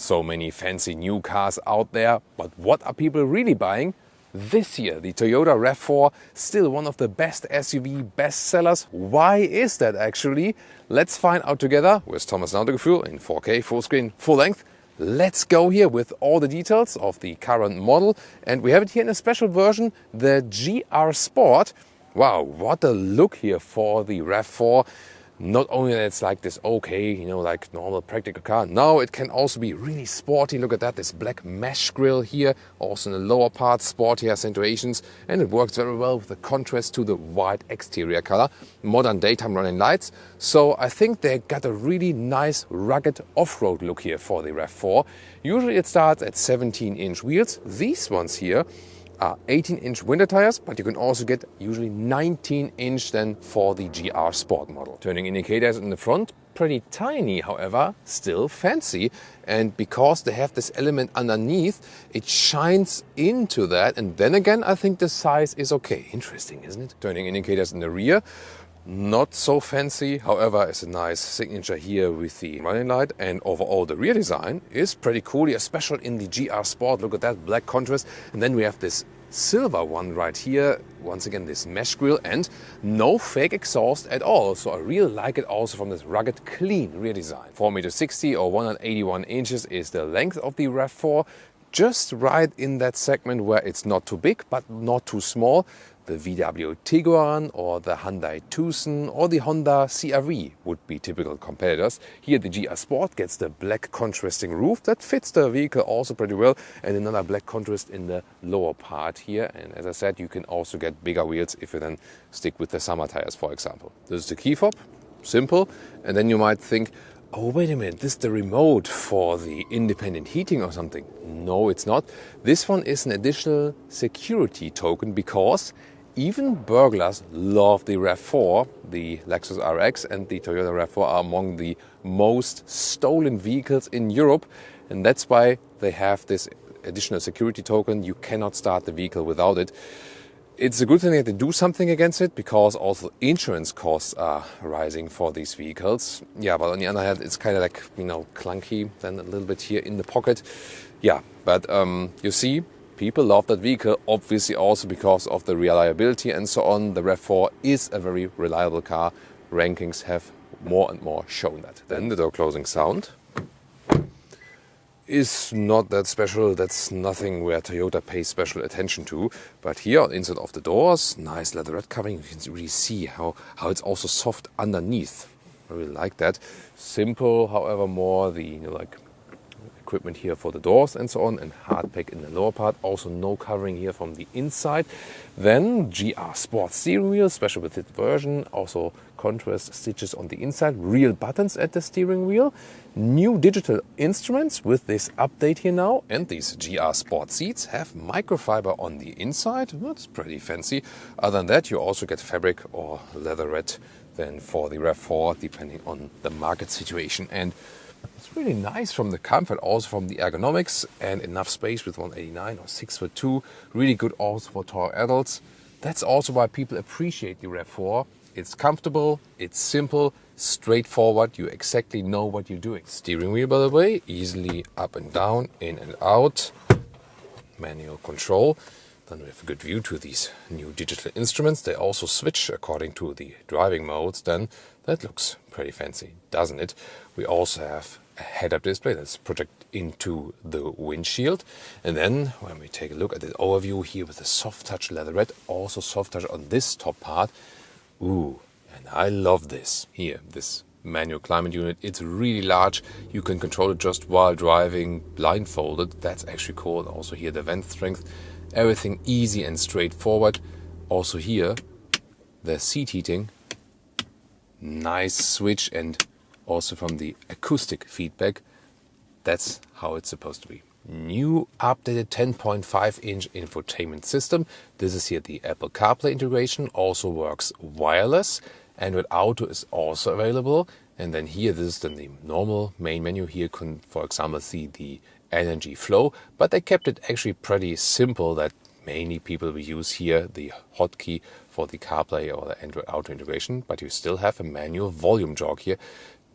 So many fancy new cars out there, but what are people really buying? This year, the Toyota Rav4, still one of the best SUV bestsellers. Why is that actually? Let's find out together with Thomas Autogefühl in 4K, full screen, full length. Let's go here with all the details of the current model. And we have it here in a special version, the GR Sport. Wow, what a look here for the Rav4. Not only that it's like this okay, like normal practical car. No, it can also be really sporty. Look at that, this black mesh grille here. Also in the lower part, sporty accentuations. And it works very well with the contrast to the white exterior color. Modern daytime running lights. So I think they got a really nice rugged off-road look here for the Rav4. Usually it starts at 17-inch wheels. These ones here are 18-inch winter tires, but you can also get usually 19-inch then for the GR Sport model. Turning indicators in the front, pretty tiny, however, still fancy. And because they have this element underneath, it shines into that. And then again, I think the size is okay. Interesting, isn't it? Turning indicators in the rear, not so fancy, however, it's a nice signature here with the running light, and overall the rear design is pretty cool, especially in the GR Sport. Look at that black contrast, and then we have this silver one right here. Once again, this mesh grille and no fake exhaust at all. So I really like it also from this rugged, clean rear design. 4.60 m or 181 inches is the length of the Rav4. Just right in that segment where it's not too big, but not too small. The VW Tiguan or the Hyundai Tucson or the Honda CR-V would be typical competitors. Here the GR Sport gets the black contrasting roof that fits the vehicle also pretty well, and another black contrast in the lower part here. And as I said, you can also get bigger wheels if you then stick with the summer tires, for example. This is the key fob, simple. And then you might think, oh, wait a minute, this is the remote for the independent heating or something. No, it's not. This one is an additional security token because even burglars love the Rav4. The Lexus RX and the Toyota Rav4 are among the most stolen vehicles in Europe. And that's why they have this additional security token. You cannot start the vehicle without it. It's a good thing that they do something against it because also insurance costs are rising for these vehicles. Yeah, but on the other hand, it's kind of like, clunky, then a little bit here in the pocket. Yeah, but you see, people love that vehicle, obviously also because of the reliability and so on. The Rav4 is a very reliable car. Rankings have more and more shown that. Then the door closing sound is not that special. That's nothing where Toyota pays special attention to. But here on the inside of the doors, nice leatherette covering. You can really see how it's also soft underneath. I really like that. Simple, however, more the equipment here for the doors and so on, and hard pack in the lower part. Also no covering here from the inside. Then GR Sport steering wheel, special with this version. Also contrast stitches on the inside. Real buttons at the steering wheel. New digital instruments with this update here now. And these GR Sport seats have microfiber on the inside. That's pretty fancy. Other than that, you also get fabric or leatherette then for the Rav4, depending on the market situation. And it's really nice from the comfort, also from the ergonomics, and enough space with 189 or 6'2". Really good also for tall adults. That's also why people appreciate the Rav4. It's comfortable, it's simple, straightforward. You exactly know what you're doing. Steering wheel, by the way, easily up and down, in and out. Manual control. Then we have a good view to these new digital instruments. They also switch according to the driving modes. Then that looks pretty fancy, doesn't it? We also have a head-up display that's projected into the windshield. And then when we take a look at the overview here with the soft touch leatherette, also soft touch on this top part. Ooh, and I love this here, this manual climate unit. It's really large. You can control it just while driving blindfolded. That's actually cool. And also here the vent strength. Everything easy and straightforward. Also here, the seat heating. Nice switch, and also from the acoustic feedback, that's how it's supposed to be. New updated 10.5-inch infotainment system. This is here the Apple CarPlay integration. Also works wireless. Android Auto is also available. And then here, this is then the normal main menu. Here you can, for example, see the energy flow, but they kept it actually pretty simple that mainly people will use here the hotkey for the CarPlay or the Android Auto integration, but you still have a manual volume jog here.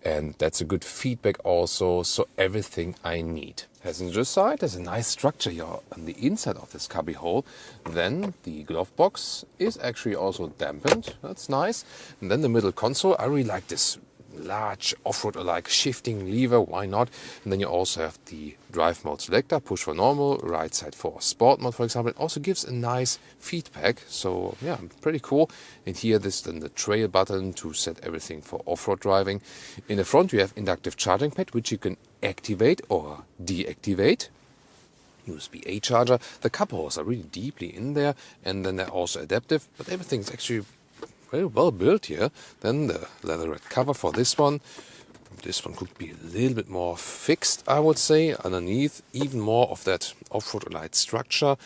And that's a good feedback also, so everything I need. Passenger side, there's a nice structure here on the inside of this cubby hole. Then the glove box is actually also dampened. That's nice. And then the middle console, I really like this large off-road-alike shifting lever, why not? And then you also have the drive mode selector, push for normal, right side for sport mode, for example. It also gives a nice feedback, so yeah, pretty cool. And here this then the trail button to set everything for off-road driving. In the front you have inductive charging pad, which you can activate or deactivate. USB-A charger. The cup holes are really deeply in there, and then they're also adaptive, but everything's actually very well built here. Then the leatherette cover for this one. This one could be a little bit more fixed, I would say. Underneath, even more of that off-road light structure,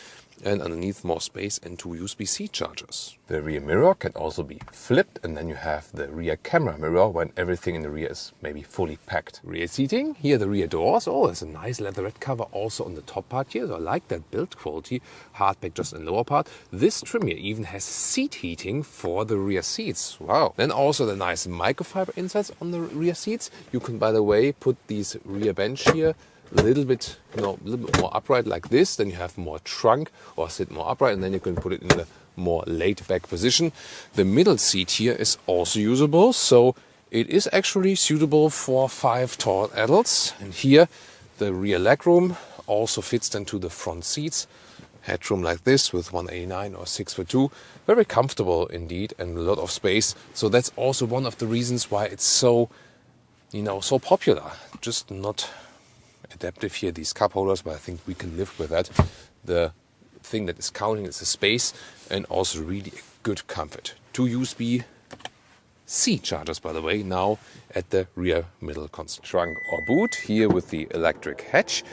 and underneath more space and 2 USB-C chargers. The rear mirror can also be flipped, and then you have the rear camera mirror when everything in the rear is maybe fully packed. Rear seating, here the rear doors. Oh, there's a nice leatherette cover also on the top part here. So I like that build quality. Hardback just in the lower part. This trim here even has seat heating for the rear seats. Wow. Then also the nice microfiber insides on the rear seats. You can, by the way, put these rear bench here a little bit more upright like this, then you have more trunk, or sit more upright, and then you can put it in the more laid back position. The middle seat here is also usable, so it is actually suitable for 5 tall adults. And here the rear legroom also fits then to the front seats. Headroom like this with 189 or 6'2", very comfortable indeed, and a lot of space. So that's also one of the reasons why it's so, so popular. Just not adaptive here, these cup holders, but I think we can live with that. The thing that is counting is the space, and also really a good comfort. 2 USB-C chargers, by the way, now at the rear middle console. Trunk or boot here with the electric hatch,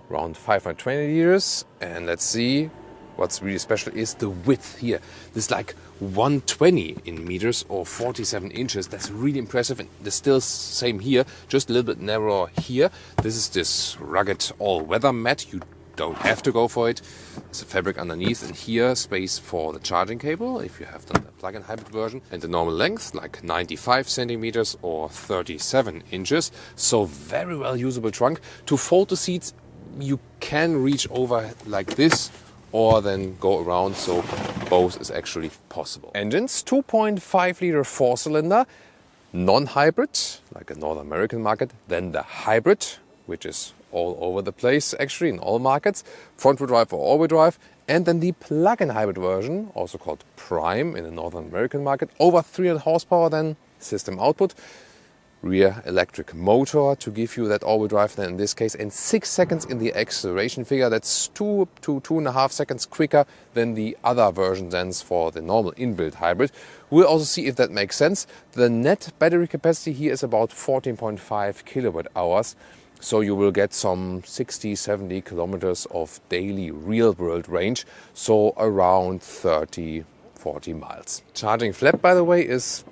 around 520 liters. And let's see, what's really special is the width here. This is like 120 in meters or 47 inches. That's really impressive. And the still same here, just a little bit narrower here. This is this rugged all-weather mat. You don't have to go for it. There's a fabric underneath, and here space for the charging cable if you have the plug-in hybrid version. And the normal length, like 95 centimeters or 37 inches. So very well usable trunk. To fold the seats, you can reach over like this, or then go around, so both is actually possible. Engines, 2.5 liter 4-cylinder, non-hybrid, like a North American market, then the hybrid, which is all over the place actually in all markets, front-wheel drive or all-wheel drive, and then the plug-in hybrid version, also called Prime in the North American market, over 300 horsepower then system output. Rear electric motor to give you that all-wheel drive then in this case, and 6 seconds in the acceleration figure. That's 2 to 2.5 seconds quicker than the other version then for the normal inbuilt hybrid. We'll also see if that makes sense. The net battery capacity here is about 14.5 kilowatt hours. So you will get some 60-70 kilometers of daily real-world range, so around 30-40 miles. Charging flat, by the way, is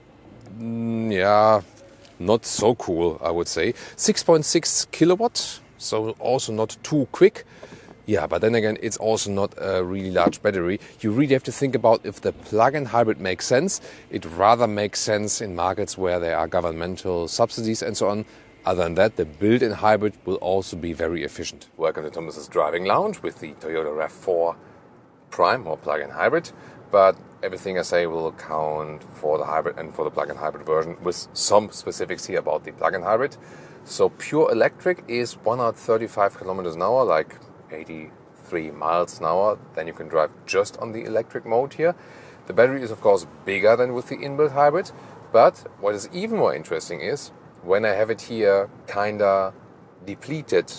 not so cool, I would say. 6.6 kilowatt, so also not too quick. Yeah, but then again, it's also not a really large battery. You really have to think about if the plug-in hybrid makes sense. It rather makes sense in markets where there are governmental subsidies and so on. Other than that, the built-in hybrid will also be very efficient. Welcome to Thomas's Driving Lounge with the Toyota Rav4 Prime or plug-in hybrid. But everything I say will count for the hybrid and for the plug-in hybrid version, with some specifics here about the plug-in hybrid. So pure electric is 135 kilometers an hour, like 83 miles an hour. Then you can drive just on the electric mode here. The battery is of course bigger than with the inbuilt hybrid, but what is even more interesting is when I have it here kinda depleted,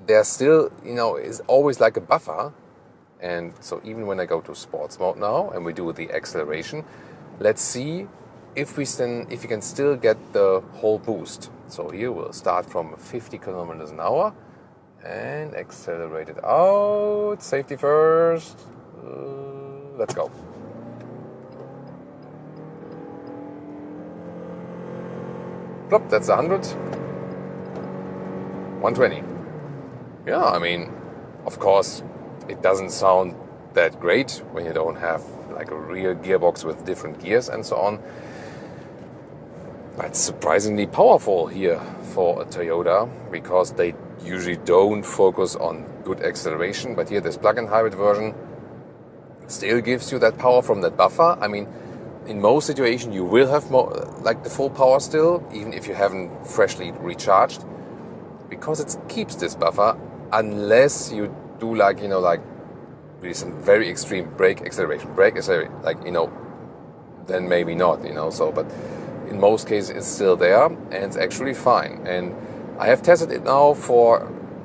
there's still, is always like a buffer. And so even when I go to sports mode now and we do the acceleration, let's see if we can still get the whole boost. So here we'll start from 50 kilometers an hour and accelerate it out. Safety first. Let's go. Plop, that's 100. 120. Yeah, I mean, of course, it doesn't sound that great when you don't have like a real gearbox with different gears and so on. It's surprisingly powerful here for a Toyota, because they usually don't focus on good acceleration, but here this plug-in hybrid version still gives you that power from that buffer. I mean, in most situations you will have more, like the full power still, even if you haven't freshly recharged, because it keeps this buffer, unless you do like really some very extreme brake acceleration, like then maybe not, so, but in most cases it's still there and it's actually fine. And I have tested it now for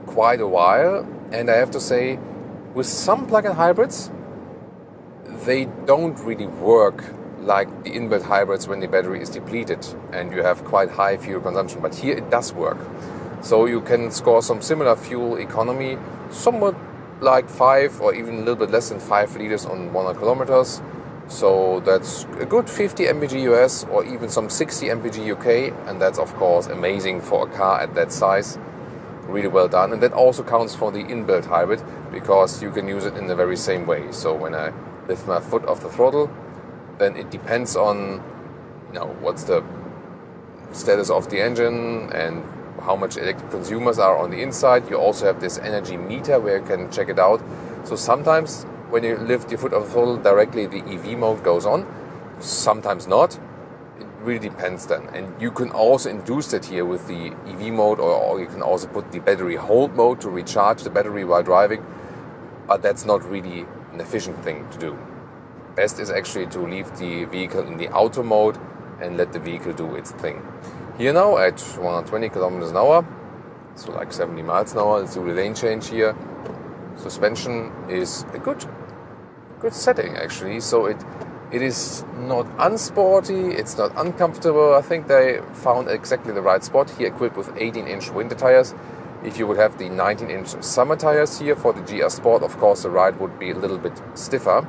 quite a while, and I have to say, with some plug-in hybrids, they don't really work like the inbuilt hybrids when the battery is depleted and you have quite high fuel consumption, but here it does work. So you can score some similar fuel economy, somewhat like 5 or even a little bit less than 5 liters on 100 kilometers. So that's a good 50 mpg US or even some 60 mpg UK, and that's of course amazing for a car at that size. Really well done. And that also counts for the inbuilt hybrid, because you can use it in the very same way. So when I lift my foot off the throttle, then it depends on what's the status of the engine and how much electric consumers are on the inside. You also have this energy meter where you can check it out. So sometimes when you lift your foot off the throttle, directly the EV mode goes on, sometimes not. It really depends then. And you can also induce that here with the EV mode, or you can also put the battery hold mode to recharge the battery while driving, but that's not really an efficient thing to do. Best is actually to leave the vehicle in the auto mode and let the vehicle do its thing. Here now at 120 kilometers an hour, so like 70 miles an hour, let's do the lane change here. Suspension is a good setting actually, so it is not unsporty, it's not uncomfortable. I think they found exactly the right spot here, equipped with 18-inch winter tires. If you would have the 19-inch summer tires here for the GR Sport, of course the ride would be a little bit stiffer.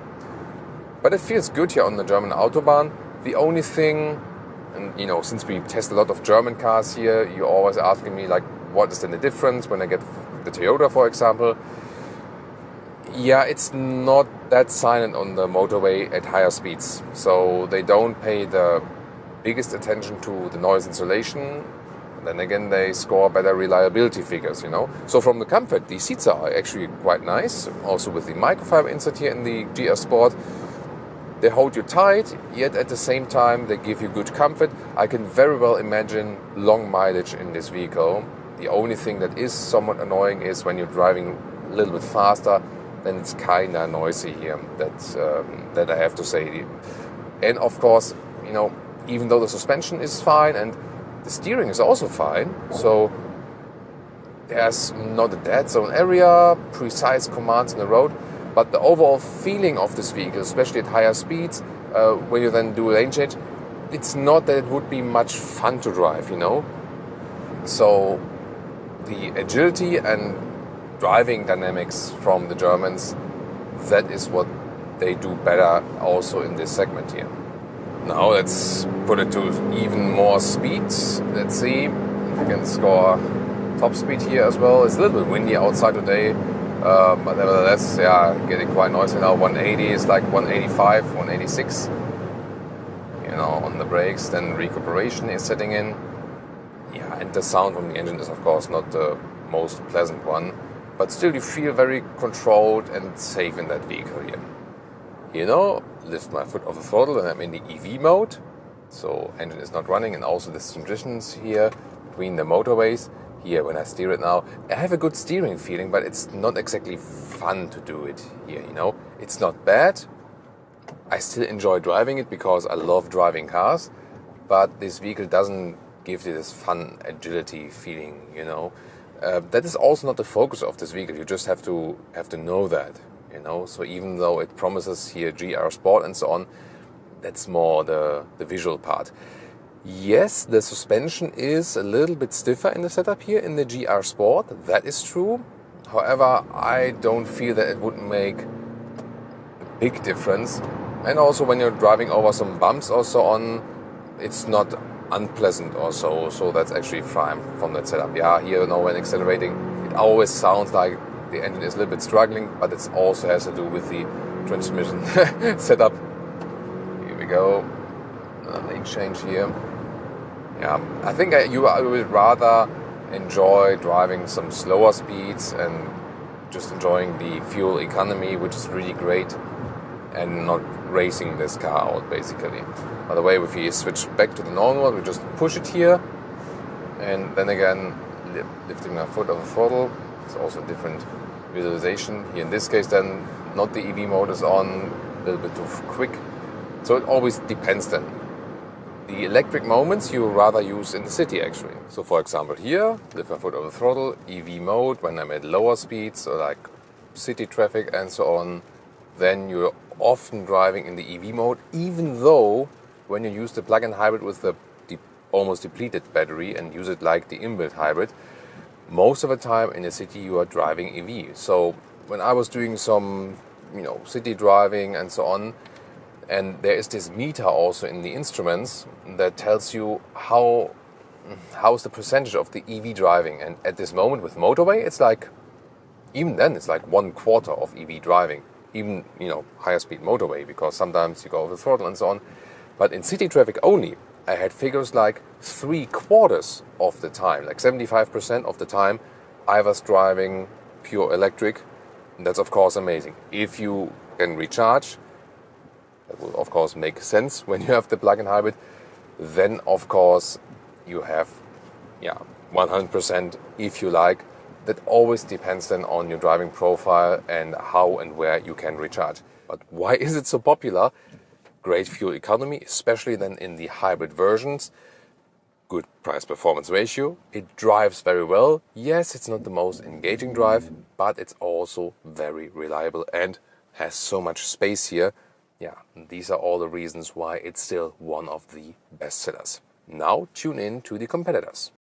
But it feels good here on the German Autobahn. The only thing, and since we test a lot of German cars here, you're always asking me like, what is then the difference when I get the Toyota, for example? Yeah, it's not that silent on the motorway at higher speeds. So they don't pay the biggest attention to the noise insulation. Then again, they score better reliability figures, So from the comfort, the seats are actually quite nice. Also with the microfiber insert here in the GR Sport. They hold you tight, yet at the same time they give you good comfort. I can very well imagine long mileage in this vehicle. The only thing that is somewhat annoying is when you're driving a little bit faster, then it's kinda noisy here. That I have to say. And of course, even though the suspension is fine and the steering is also fine, so there's not a dead zone area, precise commands on the road, but the overall feeling of this vehicle, especially at higher speeds, when you then do a lane change, it's not that it would be much fun to drive, So the agility and driving dynamics from the Germans, that is what they do better also in this segment here. Now let's put it to even more speeds. Let's see if we can score top speed here as well. It's a little bit windy outside today, but nevertheless, getting quite noisy now. 180 is like 185, 186. On the brakes. Then recuperation is setting in. Yeah, and the sound from the engine is of course not the most pleasant one, but still you feel very controlled and safe in that vehicle here. Lift my foot off the throttle and I'm in the EV mode, so engine is not running, and also the transitions here between the motorways. Here when I steer it now, I have a good steering feeling, but it's not exactly fun to do it here, It's not bad. I still enjoy driving it because I love driving cars, but this vehicle doesn't give you this fun agility feeling, That is also not the focus of this vehicle. You just have to know that, So even though it promises here GR Sport and so on, that's more the visual part. Yes, the suspension is a little bit stiffer in the setup here in the GR Sport. That is true. However, I don't feel that it would make a big difference. And also when you're driving over some bumps or so on, it's not unpleasant also. So that's actually fine from that setup. Yeah, here when accelerating, it always sounds like the engine is a little bit struggling, but it also has to do with the transmission setup. Here we go. Lane change here. Yeah, I think you would rather enjoy driving some slower speeds and just enjoying the fuel economy, which is really great, and not racing this car out, basically. By the way, if we switch back to the normal, we just push it here, and then again, lifting my foot off the throttle. It's also a different visualization. Here in this case, then, not the EV mode is on, a little bit too quick. So it always depends then. The electric moments you rather use in the city, actually. So for example here, lift my foot over the throttle, EV mode, when I'm at lower speeds, so like city traffic and so on, then you're often driving in the EV mode, even though when you use the plug-in hybrid with the almost depleted battery and use it like the inbuilt hybrid, most of the time in the city you are driving EV. So when I was doing some, city driving and so on, and there is this meter also in the instruments that tells you how's the percentage of the EV driving. And at this moment with motorway, it's like, even then it's like 1/4 of EV driving. Even, higher speed motorway, because sometimes you go over the throttle and so on. But in city traffic only, I had figures like 3/4 of the time, like 75% of the time, I was driving pure electric. And that's of course amazing. If you can recharge, that will of course make sense when you have the plug-in hybrid, then of course you have 100% if you like. That always depends then on your driving profile and how and where you can recharge. But why is it so popular? Great fuel economy, especially then in the hybrid versions. Good price-performance ratio. It drives very well. Yes, it's not the most engaging drive, but it's also very reliable and has so much space here. Yeah, these are all the reasons why it's still one of the best sellers. Now tune in to the competitors.